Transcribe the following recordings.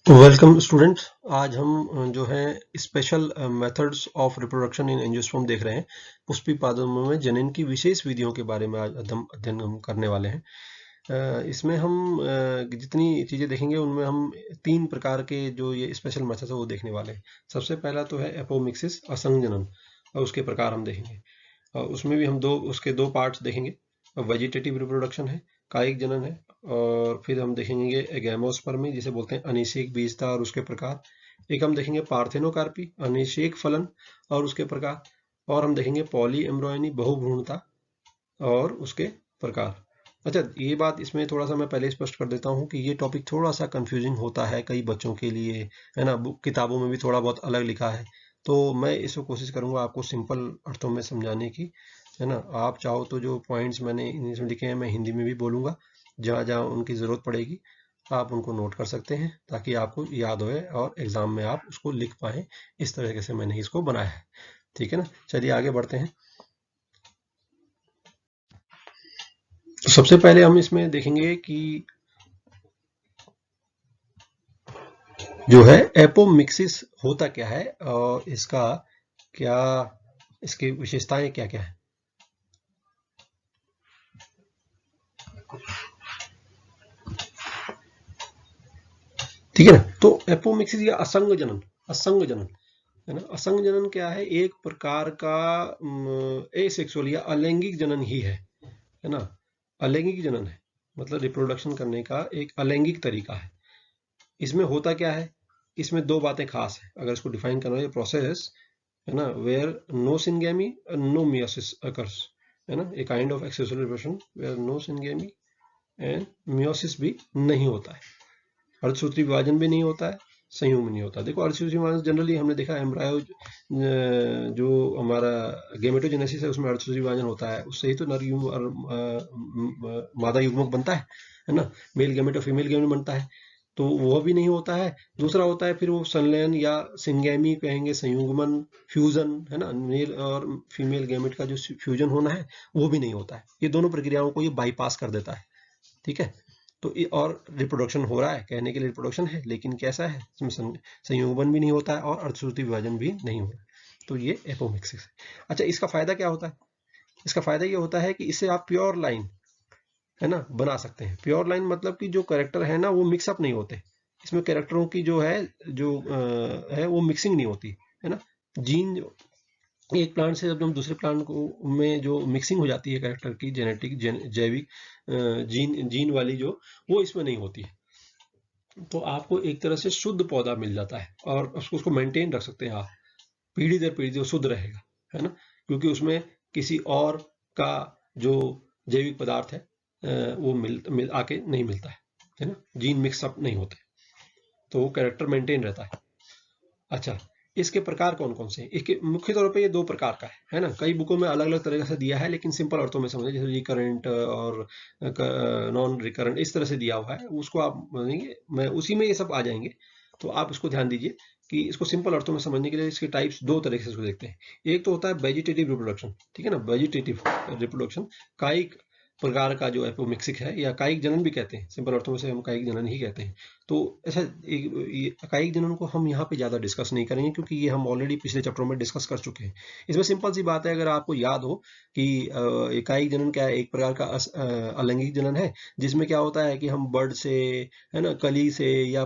Welcome students. आज हम जो है special methods of reproduction in angiosperm देख रहे हैं। पुष्पीपादनों में जनन की विशेष विधियों के बारे में आज अध्ययन हम करने वाले हैं। इसमें हम जितनी चीज़ें देखेंगे उनमें हम तीन प्रकार के जो ये स्पेशल मेथड्स है वो देखने वाले हैं। सबसे पहला तो है एपोमिक्सिस, असंग जनन, और उसके प्रकार हम देखेंगे। और उसमें भी हम उसके दो पार्ट्स देखेंगे। वेजिटेटिव रिप्रोडक्शन है, कायिक जनन है, और फिर हम देखेंगे गैमोस्पर्मी जिसे बोलते हैं अनिषेक बीजता और उसके प्रकार। एक हम देखेंगे पार्थेनोकार्पी, अनिषेक फलन और उसके प्रकार। और हम देखेंगे पॉली एम्ब्रॉयनी, बहुभ्रूणता और उसके प्रकार। अच्छा, ये बात इसमें थोड़ा सा मैं पहले स्पष्ट कर देता हूँ कि ये टॉपिक थोड़ा सा कंफ्यूजिंग होता है कई बच्चों के लिए, है ना। किताबों में भी थोड़ा बहुत अलग लिखा है, तो मैं इसको कोशिश करूंगा आपको सिंपल अर्थों में समझाने की, है ना। आप चाहो तो जो पॉइंट्स मैंने इंग्लिश में लिखे हैं मैं हिंदी में भी बोलूंगा, जहाँ जहाँ उनकी ज़रूरत पड़ेगी आप उनको नोट कर सकते हैं ताकि आपको याद होए और एग्जाम में आप उसको लिख पाएँ। इस तरीके से मैंने इसको बनाया है, ठीक है ना। चलिए आगे बढ़ते हैं। तो सबसे पहले हम इसमें देखेंगे कि जो है एपोमिक्सिस होता क्या है और इसका क्या, इसकी विशेषताएं क्या क्या है। ठीक है ना। तो एपोमिक्सिस या असंग जनन, असंग जनन है ना। असंग जनन क्या है, एक प्रकार का एसेक्सुअल या अलैंगिक जनन ही है ना। अलैंगिक जनन है मतलब रिप्रोडक्शन करने का एक अलैंगिक तरीका है। इसमें होता क्या है, इसमें दो बातें खास है अगर इसको डिफाइन करना है। प्रोसेस है ना where no syngamy no meiosis occurs, है ना। A kind of asexual reproduction where no syngamy and meiosis भी नहीं होता है, अर्धसूत्री विभाजन भी नहीं होता है, संयुग्म नहीं होता। देखो अर्धसूत्री विभाजन जनरली हमने देखा एम्ब्रायो जो हमारा गेमेटोजेनेसिस है उसमें अर्धसूत्री विभाजन होता है, उससे ही तो नर युग्म और मादा युग्मक बनता है ना। मेल गेमेट और फीमेल गेमेट बनता है, तो वह भी नहीं होता है। दूसरा होता है फिर वो संलयन या सिंगैमी कहेंगे, संयुग्मन, फ्यूजन, है ना। मेल और फीमेल गेमेट का जो फ्यूजन होना है वो भी नहीं होता है। ये दोनों प्रक्रियाओं को ये बाईपास कर देता है, ठीक है। तो ये और रिप्रोडक्शन हो रहा है, कहने के लिए रिप्रोडक्शन है, लेकिन कैसा है, इसमें संयुग्मन भी नहीं होता है और अर्धसूत्री विभाजन भी नहीं हो रहा है। तो ये एपोमिक्सिस है। अच्छा, इसका फायदा क्या होता है, इसका फायदा ये होता है कि इससे आप प्योर लाइन, है ना, बना सकते हैं। प्योर लाइन मतलब कि जो कैरेक्टर है ना वो मिक्सअप नहीं होते। इसमें कैरेक्टरों की जो है जो है वो मिक्सिंग नहीं होती, है ना। जीन एक प्लांट से जब हम दूसरे प्लांट को में जो मिक्सिंग हो जाती है कैरेक्टर की, जेनेटिक जैविक जीन जीन वाली जो, वो इसमें नहीं होती है। तो आपको एक तरह से शुद्ध पौधा मिल जाता है और उसको मेंटेन रख सकते हैं आप, पीढ़ी दर पीढ़ी वो शुद्ध रहेगा, है ना। क्योंकि उसमें किसी और का जो जैविक पदार्थ है वो मिल आके नहीं मिलता है ना। जीन मिक्सअप नहीं होते, तो वो कैरेक्टर मेंटेन रहता है। अच्छा, इसके प्रकार कौन कौन से हैं? इसके मुख्य तौर पे ये दो प्रकार का है ना। कई बुकों में अलग अलग तरीके से दिया है, लेकिन सिंपल अर्थों में समझे, जैसे रिकरेंट और नॉन रिकरेंट इस तरह से दिया हुआ है, उसको आप मानेंगे, मैं उसी में ये सब आ जाएंगे। तो आप इसको ध्यान दीजिए कि इसको सिंपल अर्थों में समझने के लिए इसके टाइप्स दो तरीके से इसको देखते हैं। एक तो होता है वेजिटेटिव रिप्रोडक्शन, ठीक है ना, वेजिटेटिव रिप्रोडक्शन, कायिक प्रकार का जो एपोमिक्सिक है, या कायिक जनन भी कहते हैं, सिंपल अर्थों में से हम कायिक जनन ही कहते हैं। तो ऐसा ये इकाई जनन को हम यहाँ पे ज़्यादा डिस्कस नहीं करेंगे क्योंकि ये हम ऑलरेडी पिछले चैप्टरों में डिस्कस कर चुके हैं। इसमें सिंपल सी बात है, अगर आपको याद हो कि इकाई जनन क्या है, एक प्रकार का अलैंगिक जनन है, जिसमें क्या होता है कि हम बर्ड से, है ना, कली से या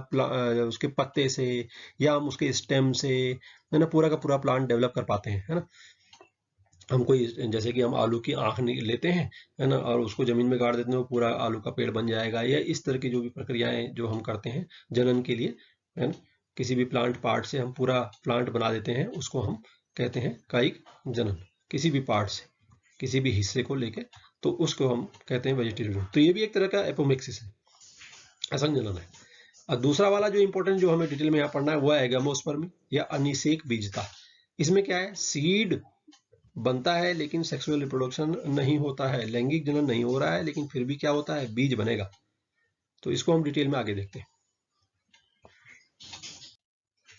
उसके पत्ते से या हम उसके स्टेम से, है ना, पूरा का पूरा प्लांट डेवलप कर पाते हैं, है ना। हम कोई जैसे कि हम आलू की आँख लेते हैं, है ना, और उसको जमीन में गाड़ देते हैं, वो पूरा आलू का पेड़ बन जाएगा। या इस तरह की जो भी प्रक्रियाएं जो हम करते हैं जनन के लिए, है ना, किसी भी प्लांट पार्ट से हम पूरा प्लांट बना देते हैं, उसको हम कहते हैं कायिक जनन। किसी भी पार्ट से, किसी भी हिस्से को लेके, तो उसको हम कहते हैं वेजिटेटिव। तो ये भी एक तरह का एपोमिक्सिस है, असंग जनन है। और दूसरा वाला जो इंपॉर्टेंट जो हमें डिटेल में यहाँ पढ़ना है वो है एगैमोस्पर्मी या अनिषेक बीजता। इसमें क्या है, सीड बनता है लेकिन सेक्सुअल रिप्रोडक्शन नहीं होता है, लैंगिक जनन नहीं हो रहा है, लेकिन फिर भी क्या होता है, बीज बनेगा। तो इसको हम डिटेल में आगे देखते हैं।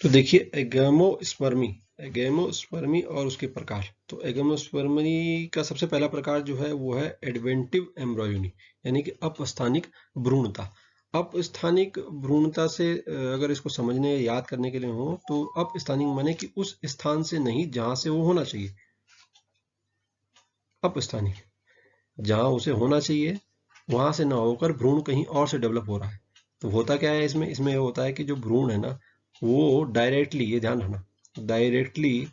तो देखिए एगेमोस्पर्मी, एगेमोस्पर्मी और उसके प्रकार। तो एगेमोस्पर्मी का सबसे पहला प्रकार जो है वो है एडवेंटिव एम्ब्रॉयनी, यानी कि अपस्थानिक भ्रूणता। अपस्थानिक भ्रूणता से अगर इसको समझने या याद करने के लिए हो तो अपस्थानिक माने कि उस स्थान से नहीं जहां से वो होना चाहिए। अपस्थानिक जहां उसे होना चाहिए वहां से ना होकर भ्रूण कहीं और से डेवलप हो रहा है। तो होता क्या है इसमें ये होता है कि जो भ्रूण है ना वो डायरेक्टली, ये ध्यान रखना, डायरेक्टली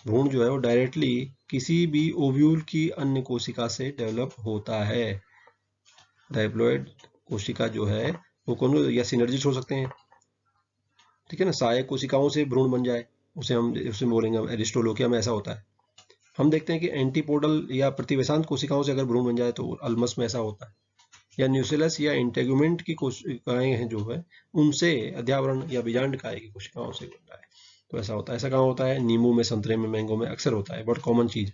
भ्रूण जो है वो डायरेक्टली किसी भी ओव्यूल की अन्य कोशिका से डेवलप होता है। डायप्लॉइड कोशिका जो है वो कौन, या सिनर्जिस्ट हो सकते हैं, ठीक है ना, सहायक कोशिकाओं से भ्रूण बन जाए, उसे बोलेंगे एरिस्टोलोकिया में ऐसा होता है। हम देखते हैं कि एंटीपोडल या प्रतिवेशांत कोशिकाओं से अगर भ्रूण बन जाए तो अल्मस में ऐसा होता है, या न्यूसिलस या इंटेगुमेंट की कोशिकाएं हैं जो है उनसे अध्यावरण या बीजांड काय की कोशिकाओं से बनता है, तो ऐसा होता है। ऐसा कहाँ होता है? नींबू में, संतरे में, मैंगो में अक्सर होता है, बहुत कॉमन चीज,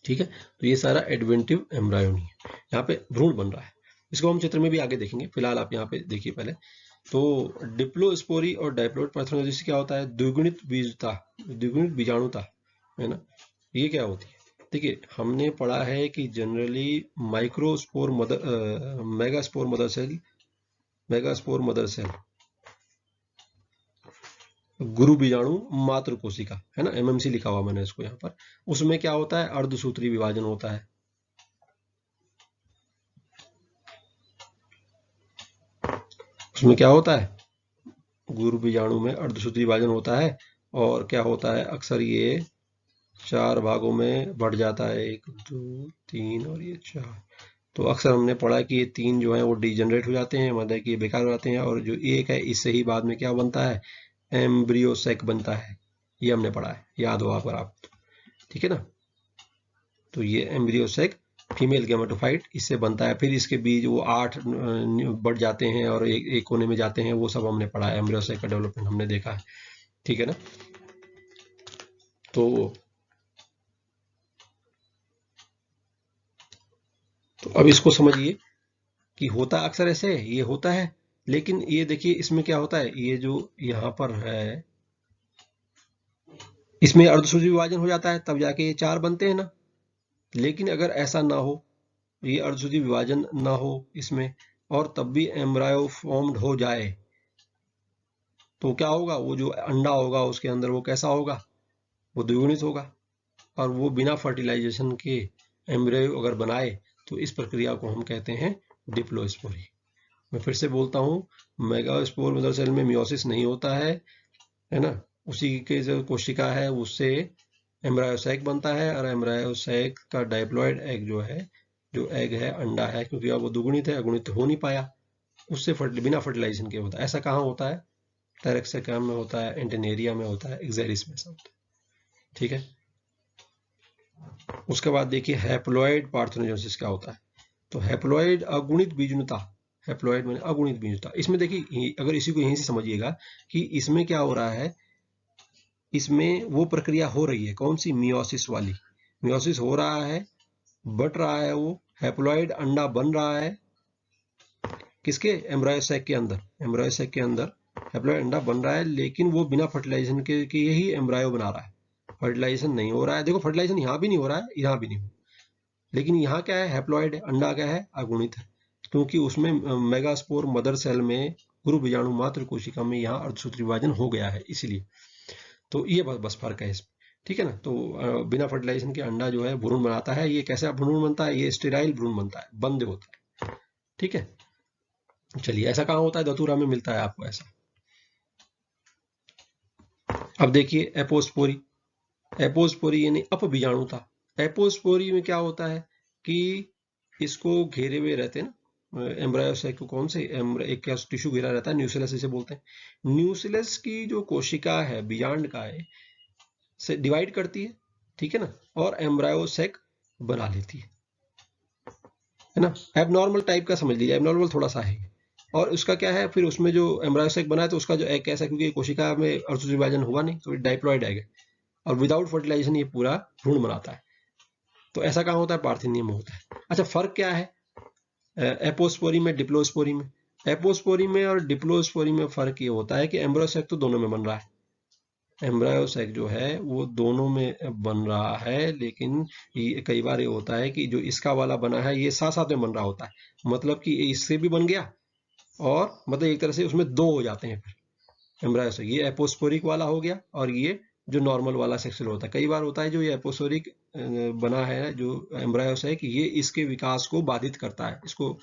ठीक है। तो ये सारा एडवेंटिव एम्ब्रायोनी है, यहाँ पे भ्रूण बन रहा है। इसको हम चित्र में भी आगे देखेंगे, फिलहाल आप यहाँ पे देखिए पहले। तो डिप्लोस्पोरी और डायप्लॉइड पार्थेनोजेनेसिस क्या होता है? द्विगुणित बीजता, द्विगुणित बीजाणुता, है ना। ये क्या होती है? देखिए हमने पढ़ा है कि generally microspore mother, megaspore mother cell, megaspore mother cell, गुरु बीजाणु मातृ कोशिका, है ना, एमएमसी लिखा हुआ मैंने इसको यहाँ पर। उसमें क्या होता है? अर्धसूत्री विभाजन होता है। उसमें क्या होता है? गुरु बीजाणु में अर्धसूत्री विभाजन होता है, और क्या होता है? अक्सर ये 4 भागों में बढ़ जाता है, 1 2 3 और ये 4। तो अक्सर हमने पढ़ा कि ये 3 जो है वो डिजनरेट हो जाते हैं, मतलब कि ये बेकार हो जाते हैं, और जो एक है इससे ही बाद में क्या बनता है? एम्ब्रियोसेक बनता है। ये हमने पढ़ा है, याद हो आप, ठीक है ना। तो ये एम्ब्रियोसेक फीमेल गेमेटोफाइट इससे बनता है, फिर इसके बीज वो 8 बढ़ जाते हैं और एक कोने में जाते हैं, वो सब हमने पढ़ा है, एम्ब्रियोसेक का डेवलपमेंट हमने देखा है, ठीक है ना। तो अब इसको समझिए कि होता अक्सर ऐसे है, ये होता है, लेकिन ये देखिए इसमें क्या होता है, ये जो यहाँ पर है इसमें अर्धसूत्री विभाजन हो जाता है, तब जाके ये 4 बनते हैं ना। लेकिन अगर ऐसा ना हो, ये अर्धसूत्री विभाजन ना हो इसमें, और तब भी एम्ब्रायो फॉर्म्ड हो जाए, तो क्या होगा? वो जो अंडा होगा उसके अंदर वो कैसा होगा? वो द्विगुणित होगा, और वो बिना फर्टिलाइजेशन के एम्ब्रियो अगर बनाए तो इस प्रक्रिया को हम कहते हैं डिप्लोस्पोरी। मैं फिर से बोलता हूँ, मेगास्पोर मदर सेल में मियोसिस नहीं होता है ना। उसी के जो कोशिका है उससे एम्ब्रायोसैक बनता है, और एम्ब्रायोसैक का डायप्लॉइड एग जो है, जो एग है, अंडा है, क्योंकि अब वो दुगुणित है, अगुणित हो नहीं पाया, उससे बिना फर्टिलाइजेशन के होता है। ऐसा कहाँ होता है? टेरेक्सेकम में होता है, एंटेनेरिया में होता है, एक्सेरिस में ऐसा होता है, ठीक है। उसके बाद देखिए हैप्लॉइड पार्थेनोजेनेसिस क्या होता है। तो हैप्लॉइड अगुणित बीजनुता, हैप्लॉइड में अगुणित बीजनुता, इसमें देखिए अगर इसी को यहीं से समझिएगा कि इसमें क्या हो रहा है, इसमें वो प्रक्रिया हो रही है कौन सी? मियोसिस वाली। मियोसिस हो रहा है, बट रहा है, वो हैप्लॉइड अंडा बन रहा है किसके? एम्ब्रायोसैक के अंदर, एम्ब्रायोसैक के अंदर हैप्लॉइड अंडा बन रहा है, लेकिन वो बिना फर्टिलाइजेशन के यही एम्ब्रायो बना रहा है, फर्टिलाइजेशन नहीं हो रहा है। देखो फर्टिलाइजेशन यहाँ भी नहीं हो रहा है, यहाँ भी नहीं हो, लेकिन यहाँ क्या है? हैप्लॉइड है, अंडा क्या है? अगुणित है, क्योंकि उसमें मेगास्पोर मदर सेल में गुरु बीजाणु मात्र कोशिका में यहाँ अर्धसूत्री विभाजन हो गया है, इसीलिए। तो ये बस फर्क है इसमें, ठीक है ना। तो बिना फर्टिलाइजेशन के अंडा जो है भ्रूण बनाता है। ये कैसा भ्रूण बनता है? ये स्टेराइल भ्रूण बनता है, बंद होता है, ठीक है। चलिए ऐसा कहाँ होता है? धतूरा में मिलता है आपको ऐसा। अब देखिए एपोस्पोरी, एपोस्पोरी यानी अपबीजाणुता। एपोस्पोरी में क्या होता है कि इसको घेरे हुए रहते हैं ना एम्ब्रायोसाइट को, कौन से एक क्या टिश्यू घेरा रहता है, न्यूसिलस इसे बोलते हैं। न्यूसिलस की जो कोशिका है, बीजांड का है, से डिवाइड करती है, ठीक है ना, और एम्ब्रायोसेक बना लेती है ना। एबनॉर्मल टाइप का समझ लीजिए, एबनॉर्मल थोड़ा सा है। और उसका क्या है, फिर उसमें जो एम्ब्रायोसेक बना है तो उसका जो एग कैसा, क्योंकि कोशिका में अर्धसूत्री विभाजन हुआ नहीं, तो डाइप्लॉइड एग है, और विदाउट फर्टिलाइजेशन ये पूरा भ्रूण बनाता है। तो ऐसा कहाँ होता है? पार्थिनियम में होता है। अच्छा फर्क क्या है एपोस्पोरी में डिप्लोस्पोरी में? एपोस्पोरी में और डिप्लोस्पोरी में फर्क ये होता है कि एम्ब्रायोसेक तो दोनों में बन रहा है, एम्ब्रायोसेक जो है वो दोनों में बन रहा है, लेकिन ये कई बार ये होता है कि जो इसका वाला बना है ये साथ साथ में बन रहा होता है, मतलब कि इससे भी बन गया और मतलब एक तरह से उसमें दो हो जाते हैं फिर एम्ब्रायो से, ये एपोस्पोरिक वाला हो गया और ये जो नॉर्मल वाला सेक्सुअल होता है। कई बार होता है जो ये एपोस्पोरिक बना है जो एम्ब्रायो से, कि ये इसके विकास को बाधित करता है, इसको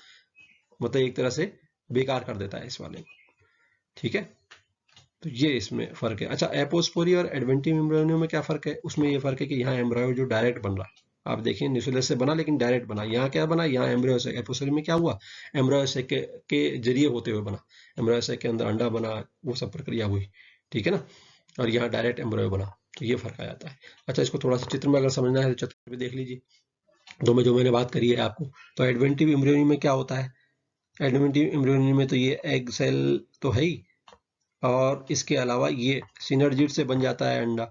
मतलब एक तरह से बेकार कर देता है इस वाले को, ठीक है। तो ये इसमें फर्क है। अच्छा, एपोस्पोरी और एडवेंटिव एम्ब्रायो में क्या फर्क है? उसमें ये फर्क है कि यहाँ एम्ब्रायो जो डायरेक्ट बन रहा है, आप देखिए न्यूक्लियस से बना लेकिन डायरेक्ट बना, यहाँ क्या बना, यहाँ एम्ब्रायो से। एपोस्पोरी में क्या हुआ, एम्ब्रायो से के जरिए होते हुए बना, एम्ब्रायो से के अंदर अंडा बना, वो सब प्रक्रिया हुई, ठीक है ना। और यहाँ डायरेक्ट एम्ब्रायो बना, तो ये फर्क आ जाता है। अच्छा, इसको थोड़ा सा चित्र में अगर समझना है तो चित्र में देख लीजिए, जो मैंने बात करी है आपको। तो एडवेंटिव एम्ब्रियोनी में क्या होता है, एडवेंटिव एम्ब्रियोनी में तो ये एग सेल तो है ही, और इसके अलावा ये सिनर्जिड से बन जाता है अंडा,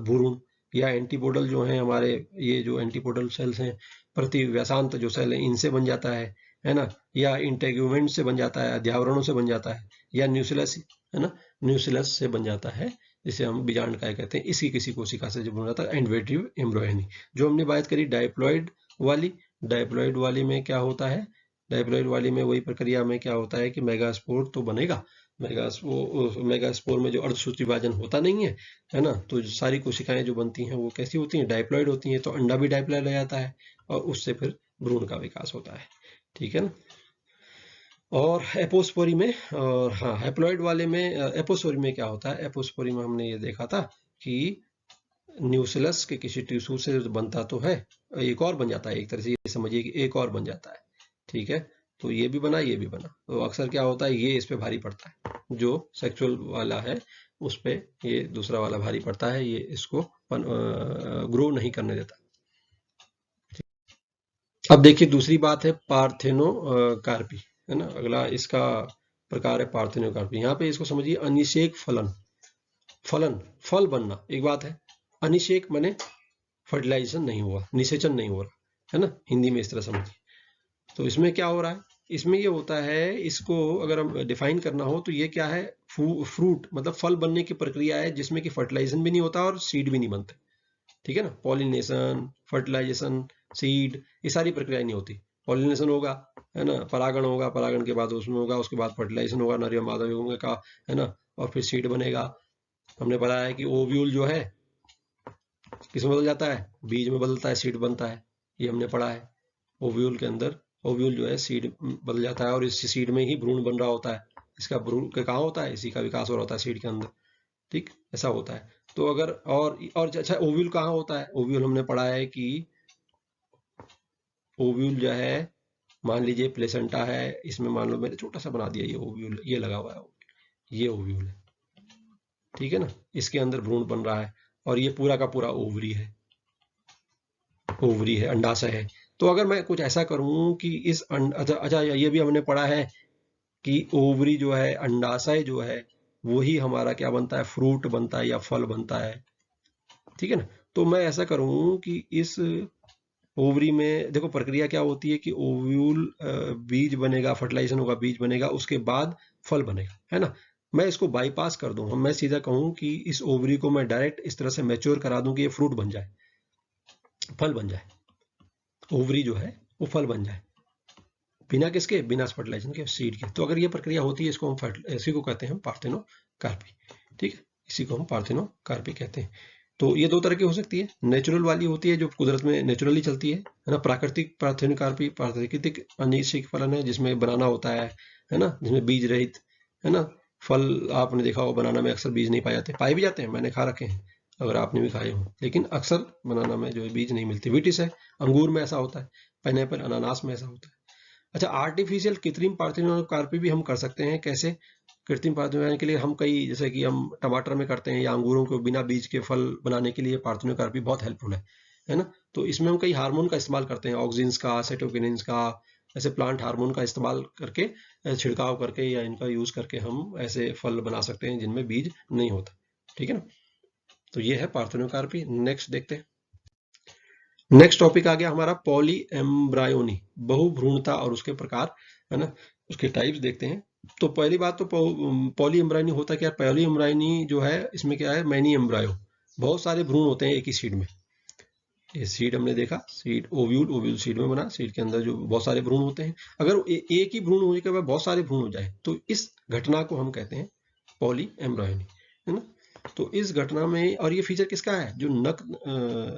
भ्रूण, या एंटीपोडल जो है हमारे, ये जो एंटीपोडल सेल्स हैं, प्रतिव्यासांत जो सेल है, इनसे बन जाता है ना, या इंटेग्यूमेंट से बन जाता है, अध्यावरणों से बन जाता है, या न्यूक्लियस, है ना, न्यूक्लियस से बन जाता है, जिसे हम बीजांडकाय कहते हैं। इसी किसी कोशिका से जो बन जाता है एडवेंटिव एम्ब्रियोनी। जो हमने बात करी डाइप्लॉइड वाली, डाइप्लॉइड वाली में क्या होता है, डाइप्लॉइड वाली में वही प्रक्रिया में क्या होता है कि मेगास्पोर तो बनेगा, मेगास्पोर में जो अर्धसूत्री विभाजन होता नहीं है ना, तो सारी कोशिकाएं जो बनती हैं वो कैसी होती हैं, डाइप्लॉइड होती हैं। तो अंडा भी डाइप्लॉइड रह जाता है और उससे फिर भ्रूण का विकास होता है, ठीक है ना। और एपोस्पोरी में, और हाँ हैप्लॉइड वाले में, एपोस्पोरी में क्या होता है, एपोस्पोरी में हमने ये देखा था कि न्यूक्लियस के किसी टिश्यू से बनता तो है, एक और बन जाता है, एक तरह से ये समझिए कि एक और बन जाता है, ठीक है। तो ये भी बना, ये भी बना, तो अक्सर क्या होता है ये इस पे भारी पड़ता है, जो सेक्सुअल वाला है उस पे ये दूसरा वाला भारी पड़ता है, ये इसको ग्रो नहीं करने देता। अब देखिए दूसरी बात है पार्थेनोकार्पी, है ना, अगला इसका प्रकार है पार्थेनोकार्पी। यहाँ पे इसको समझिए अनिषेक फलन, फलन फल बनना एक बात है, अनिषेक माने फर्टिलाइजेशन नहीं हुआ, निषेचन नहीं हो रहा, है ना, हिंदी में इस तरह समझिए। तो इसमें क्या हो रहा है, इसमें ये होता है, इसको अगर हम डिफाइन करना हो तो ये क्या है, फ्रूट मतलब फल बनने की प्रक्रिया है जिसमें कि फर्टिलाइजेशन भी नहीं होता और सीड भी नहीं बनते, ठीक है ना। पॉलिनेशन, फर्टिलाइजेशन, सीड, ये सारी प्रक्रिया नहीं होती। पॉलिनेशन होगा, है ना, परागण होगा, परागण के बाद उसमें होगा, उसके बाद फर्टिलाइजेशन होगा नर मादा युग्म का, है ना, और फिर सीड बनेगा। हमने पढ़ा है कि ओव्यूल जो है किस में बदल जाता है, बीज में बदलता है, सीड बनता है, ये हमने पढ़ा है। ओव्यूल के अंदर ओव्यूल जो है सीड बदल जाता है और इस सीड में ही भ्रूण बन रहा होता है, इसका भ्रूण कहाँ होता है, इसी का विकास हो रहा होता है सीड के अंदर, ठीक, ऐसा होता है। तो अगर और अच्छा, ओव्यूल कहाँ होता है, ओव्यूल हमने पढ़ा है कि ओव्यूल जो है, मान लीजिए प्लेसेंटा है, इसमें मान लो मैंने छोटा सा बना दिया, ये ओव्यूल ये लगा हुआ है, ये ओव्यूल है, ठीक है ना, इसके अंदर भ्रूण बन रहा है और ये पूरा का पूरा ओवरी है, ओवरी है, अंडाशय है। तो अगर मैं कुछ ऐसा करूं कि अच्छा अच्छा, ये भी हमने पढ़ा है कि ओवरी जो है, अंडाशय जो है, वही हमारा क्या बनता है, फ्रूट बनता है या फल बनता है, ठीक है ना। तो मैं ऐसा करूं कि इस ओवरी में देखो प्रक्रिया क्या होती है कि ओव्यूल, बीज बनेगा, फर्टिलाइजेशन होगा, बीज बनेगा, उसके बाद फल बनेगा, है ना। मैं इसको बाईपास कर दूं, मैं सीधा कहूं कि इस ओवरी को मैं डायरेक्ट इस तरह से मैच्योर करा दूं कि ये फ्रूट बन जाए, फल बन जाए, ओवरी जो है वो फल बन जाए, बिना किसके, बिना फर्टिलाइजेशन के, सीड के। तो अगर ये प्रक्रिया होती है, इसको हम इसी को कहते हैं पार्थेनोकार्पी, ठीक है, इसी को हम पार्थेनोकार्पी कहते हैं। तो ये दो तरह की हो सकती है, नेचुरल वाली होती है जो कुदरत में नेचुरली चलती है ना, प्राकृतिक पार्थेनोकार्पी प्राकृतिक अनिश्चित फलन है जिसमें बनाना होता है ना, जिसमें बीज रहित, है ना। फल आपने देखा हो बनाना में अक्सर बीज नहीं पाए जाते, पाए भी जाते हैं, मैंने खा रखे हैं, अगर आपने भी खाए हो, लेकिन अक्सर बनाना में जो है बीज नहीं मिलती। विटिस है, अंगूर में ऐसा होता है, पाइनएप्पल अनानास में ऐसा होता है। अच्छा, आर्टिफिशियल कृत्रिम पार्थेनोकार्पी भी हम कर सकते हैं, कैसे, कृत्रिम पार्थेनोकार्पी के लिए हम कई, जैसे कि हम टमाटर में करते हैं या अंगूरों को बिना बीज के फल बनाने के लिए पार्थेनोकार्पी बहुत हेल्पफुल है ना। तो इसमें हम कई हार्मोन का इस्तेमाल करते हैं, ऑक्सिन्स का, साइटोकिनिन्स का, ऐसे प्लांट हार्मोन का इस्तेमाल करके, छिड़काव करके या इनका यूज करके हम ऐसे फल बना सकते हैं जिनमें बीज नहीं होता, ठीक है ना। तो ये है पार्थेनोकार्पी। नेक्स्ट देखते हैं, नेक्स्ट टॉपिक आ गया हमारा पॉली एम्ब्रायोनी, बहुभ्रूणता और उसके प्रकार, है ना, उसके टाइप्स देखते हैं। तो पहली बात तो पॉली एम्ब्रायोनी होता क्या है, पॉली एम्ब्रायोनी जो है इसमें क्या है, मैनी एम्ब्रायो, बहुत सारे भ्रूण होते हैं एक ही सीड में, ये सीड हमने देखा, सीड ओव्यूल, ओव्यूल सीड में बना, सीड के अंदर जो बहुत सारे भ्रूण होते हैं। अगर एक ही भ्रूण होने के बाद बहुत सारे भ्रूण हो जाए तो इस घटना को हम कहते हैं पॉली एम्ब्रॉयनी, है ना। तो इस घटना में, और ये फीचर किसका है, जो नक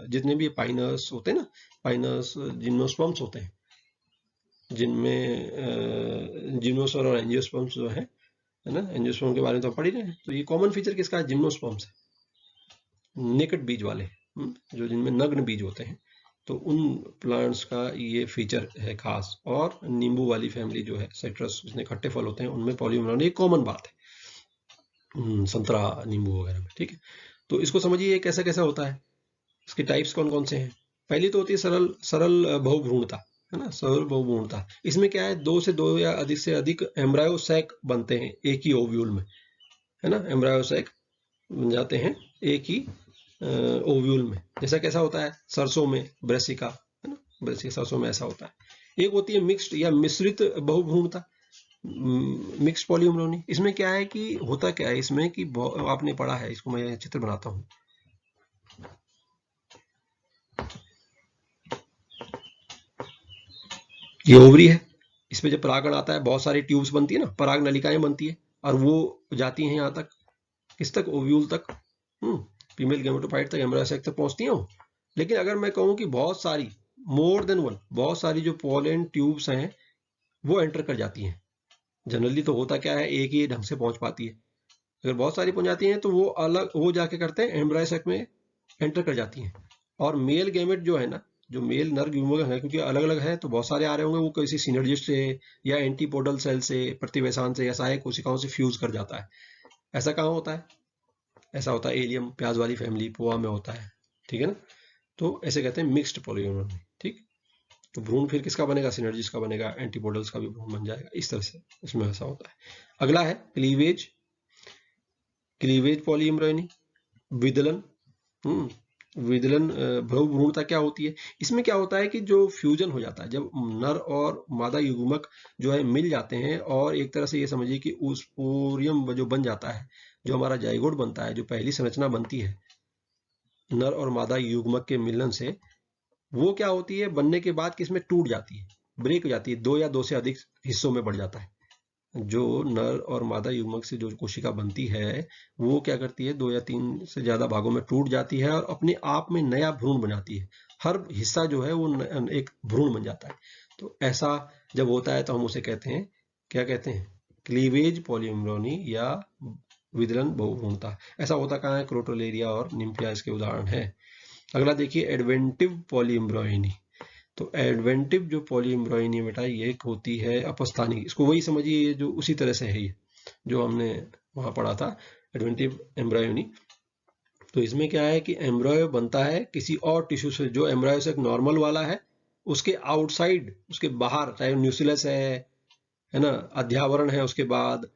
जितने भी पाइनस होते हैं ना, पाइनस जिम्नोस्पर्म्स होते हैं, जिनमें जिम्नोस्पर और एंजियोस्पर्म्स जो है ना, एंजियोस्पर्म के बारे में तो पढ़ ही रहे हैं। तो ये कॉमन फीचर किसका है, जिम्नोस्पर्म्स है, नेकेड बीज वाले, जो जिनमें नग्न बीज होते हैं। तो उन प्लांट्स का ये फीचर है खास। और नींबू वाली फैमिली जो है साइट्रस, जितने खट्टे फल होते हैं उनमें पॉलीमोनोनी एक कॉमन बात है, संतरा नींबू वगैरह में, ठीक है। तो इसको समझिए कैसा कैसा होता है, इसके टाइप्स कौन कौन से हैं। पहली तो होती है सरल सरल बहुभ्रूणता, है ना, सरल बहुभ्रूणता। इसमें क्या है, दो या अधिक से अधिक एम्ब्रायो सैक बनते हैं एक ही ओव्यूल में, है ना, एम्ब्रायो सैक बन जाते हैं एक ही ओव्यूल में। जैसा कैसा होता है, सरसों में ब्रेसिका, है ना, ब्रेसिका सरसों में ऐसा होता है। एक होती है मिक्स्ड या मिश्रित बहुभ्रूणता, मिक्स्ड पॉलीमोनी। इसमें क्या है कि होता क्या है इसमें कि आपने पढ़ा है, इसको मैं चित्र बनाता हूं। ये ओवरी है, इसमें जब परागण आता है बहुत सारी ट्यूब्स बनती है ना, पराग नलिकाएं बनती है, और वो जाती हैं यहाँ तक, किस तक, ओव्यूल तक, फीमेल गेमेटोफाइट तक, एम्ब्रायो सैक तक पहुंचती हैं। लेकिन अगर मैं कहूँ कि बहुत सारी, मोर देन वन, बहुत सारी जो पोलन ट्यूब्स हैं वो एंटर कर जाती हैं। जनरली तो होता क्या है, एक ही ढंग से पहुंच पाती है। अगर बहुत सारी पहुंच जाती हैं तो वो अलग, वो जाके करते हैं एम्ब्रायो सैक में एंटर कर जाती हैं। और मेल गेमेट जो है ना, जो मेल नर युग्मक है, क्योंकि अलग अलग है तो बहुत सारे आ रहे होंगे, वो किसी सिनर्जिस्ट से या एंटीपोडल सेल से, प्रतिवैसान से या सहायक कोशिकाओं से फ्यूज कर जाता है। ऐसा कहाँ होता है, ऐसा होता है एलियम, प्याज वाली फैमिली, पोआ में होता है, ठीक है ना। तो ऐसे कहते हैं मिक्स्ड पॉलीगोनोमी, ठीक। तो भ्रूण फिर किसका बनेगा, सिनर्जिस्ट का बनेगा, एंटीपोडल्स का भी भ्रूण बन जाएगा, इस तरह से इसमें ऐसा होता है। अगला है क्लीवेज, क्लीवेज पॉलीएम्ब्रॉयनी, विदलन, विदलन बहुभ्रूणता क्या होती है। इसमें क्या होता है कि जो फ्यूजन हो जाता है, जब नर और मादा युग्मक जो है मिल जाते हैं, और एक तरह से ये समझिए कि उस ओरियम जो बन जाता है, जो हमारा जाइगोट बनता है, जो पहली संरचना बनती है नर और मादा युग्मक के मिलन से, वो क्या होती है बनने के बाद कि इसमें टूट जाती है, ब्रेक हो जाती है, दो या दो से अधिक हिस्सों में बढ़ जाता है। जो नर और मादा युग्मक से जो कोशिका बनती है वो क्या करती है, दो या तीन से ज्यादा भागों में टूट जाती है और अपने आप में नया भ्रूण बनाती है। हर हिस्सा जो है वो एक भ्रूण बन जाता है। तो ऐसा जब होता है तो हम उसे कहते हैं, क्या कहते हैं, क्लीवेज पॉलीएम्ब्रॉयनी या विदलन बहुभ्रूणता। ऐसा होता कहाँ है, क्रोटोलेरिया और निम्फिया इसके उदाहरण है। अगला देखिए एडवेंटिव पॉलीएम्ब्रॉयनी। तो एडवेंटिव जो पॉलीएम्ब्रॉयनी बेटा ये होती है अपस्थानिक, इसको वही समझिए, ये जो उसी तरह से है ये जो हमने वहां पढ़ा था, एडवेंटिव एम्ब्रॉयनी। तो इसमें क्या है कि एम्ब्रॉय बनता है किसी और टिश्यू से, जो एम्ब्रॉय से नॉर्मल वाला है उसके आउटसाइड, उसके बाहर, चाहे न्यूक्लियस है ना, अध्यावरण है उसके बाद,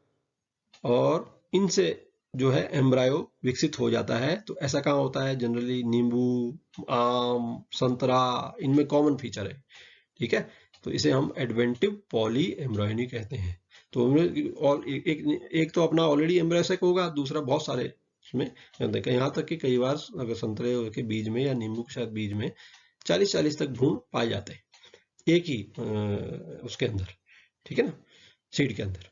और इनसे जो है एम्ब्रायो विकसित हो जाता है। तो ऐसा कहाँ होता है, जनरली नींबू, आम, संतरा, इनमें कॉमन फीचर है, ठीक है। तो इसे हम एडवेंटिव पॉली एम्ब्रॉयनी कहते हैं। तो और एक तो अपना ऑलरेडी एम्ब्रायोसेक होगा, दूसरा बहुत सारे उसमें देखें, यहाँ तक कि कई बार अगर संतरे के बीज में या नींबू के शायद बीज में 40 तक भ्रूण पाए जाते हैं एक ही उसके अंदर, ठीक है ना, सीड के अंदर।